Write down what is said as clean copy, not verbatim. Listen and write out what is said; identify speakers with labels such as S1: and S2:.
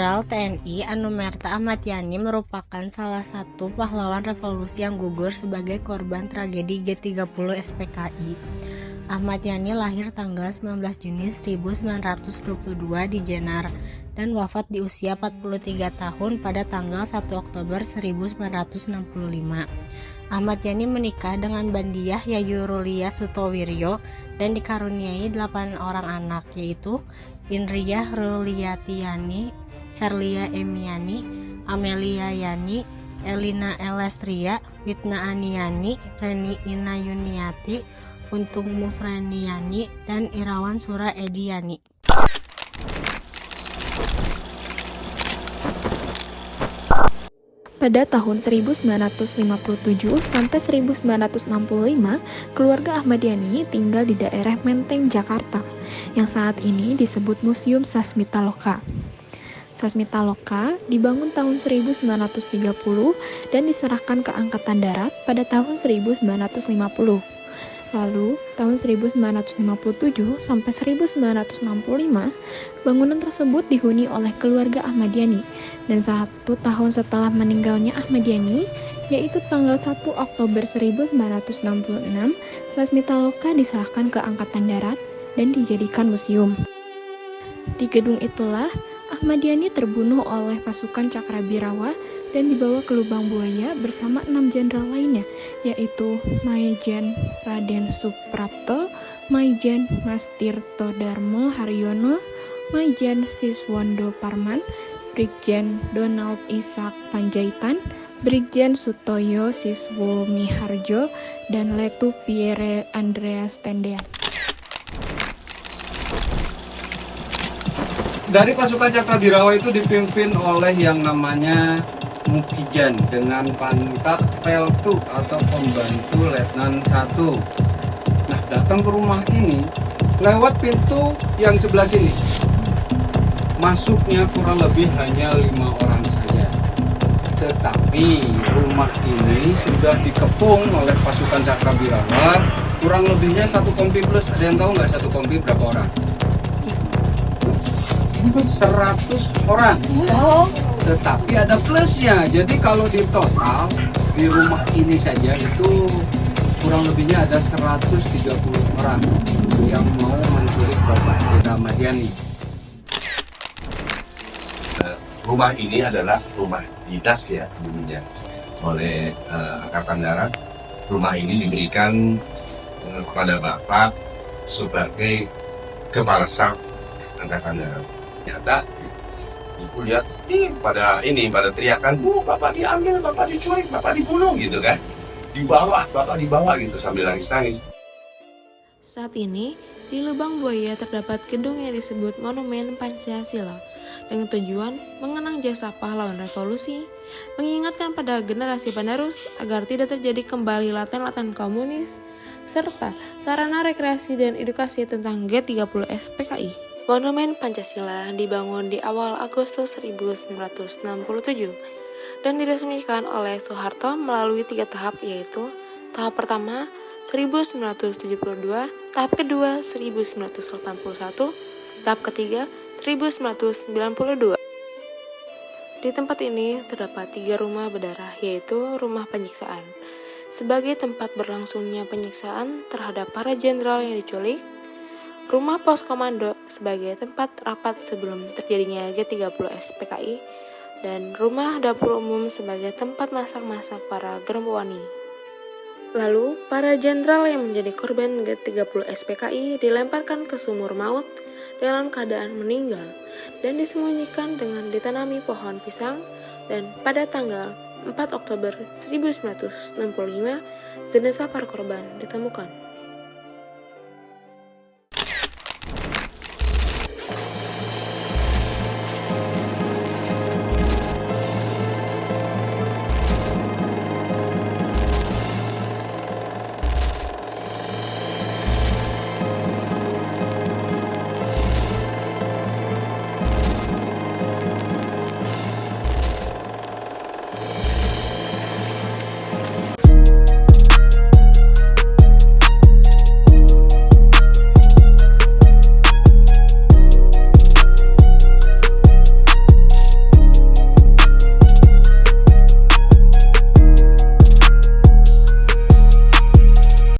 S1: Jenderal TNI Anumerta Ahmad Yani merupakan salah satu pahlawan revolusi yang gugur sebagai korban tragedi G30 SPKI. Ahmad Yani lahir tanggal 19 Juni 1922 di Jenar dan wafat di usia 43 tahun pada tanggal 1 Oktober 1965. Ahmad Yani menikah dengan Bandiah Yayu Rulia Sutowiryo dan dikaruniai 8 orang anak, yaitu Indriah Ruliati Yani, Herlia Emiani, Amelia Yani, Elina Elestria, Witna Aniani, Reni Inayuniati, Untung Mufraniani, dan Irawan Sura Ediani.
S2: Pada tahun 1957 sampai 1965, keluarga Ahmad Yani tinggal di daerah Menteng, Jakarta, yang saat ini disebut Museum Sasmitaloka. Sasmitaloka dibangun tahun 1930 dan diserahkan ke Angkatan Darat pada tahun 1950. Lalu, tahun 1957 sampai 1965, bangunan tersebut dihuni oleh keluarga Ahmad Yani, dan 1 tahun setelah meninggalnya Ahmad Yani, yaitu tanggal 1 Oktober 1966, Sasmitaloka diserahkan ke Angkatan Darat dan dijadikan museum. Di gedung itulah, Ahmad Yani terbunuh oleh pasukan Cakrabirawa dan dibawa ke Lubang Buaya bersama 6 jenderal lainnya, yaitu Maijen Raden Suprapto, Maijen Mas Tirto Darmo Haryono, Maijen Siswondo Parman, Brigjen Donald Ishak Panjaitan, Brigjen Sutoyo Siswo Miharjo, dan Letu Pierre Andreas Tendean.
S3: Dari pasukan Cakrabirawa itu dipimpin oleh yang namanya Mukijan dengan pangkat Peltu atau pembantu Letnan 1. Nah, datang ke rumah ini lewat pintu yang sebelah sini. Masuknya kurang lebih hanya 5 orang saja. Tetapi rumah ini sudah dikepung oleh pasukan Cakrabirawa kurang lebihnya 1 kompi plus. Ada yang tahu nggak 1 kompi berapa orang? 100 orang. Tetapi ada plusnya. Jadi kalau di total di rumah ini saja itu kurang lebihnya ada 130 orang yang mau menculik Bapak Jenderal Ahmad Yani.
S4: Rumah ini adalah rumah dinas ya dulunya oleh Angkatan Darat. Rumah ini diberikan kepada Bapak sebagai Kepala Staf Angkatan Darat. Ternyata ibu lihat pada teriakan, "Bu, Bapak diambil, Bapak diculik, Bapak dibunuh," gitu kan. Bapak dibawa gitu sambil nangis-nangis.
S5: Saat ini, di Lubang Buaya terdapat gedung yang disebut Monumen Pancasila dengan tujuan mengenang jasa pahlawan revolusi, mengingatkan pada generasi penerus agar tidak terjadi kembali laten-laten komunis, serta sarana rekreasi dan edukasi tentang G30 SPKI. Monumen Pancasila dibangun di awal Agustus 1967 dan diresmikan oleh Soeharto melalui 3 tahap, yaitu tahap pertama 1972, tahap kedua 1981, tahap ketiga 1992. Di tempat ini terdapat 3 rumah berdarah, yaitu rumah penyiksaan sebagai tempat berlangsungnya penyiksaan terhadap para jenderal yang diculik, rumah pos komando sebagai tempat rapat sebelum terjadinya G30 SPKI, dan rumah dapur umum sebagai tempat masak-masak para geromboani. Lalu, para jenderal yang menjadi korban G30 SPKI dilemparkan ke sumur maut dalam keadaan meninggal dan disembunyikan dengan ditanami pohon pisang, dan pada tanggal 4 Oktober 1965, jenazah para korban ditemukan.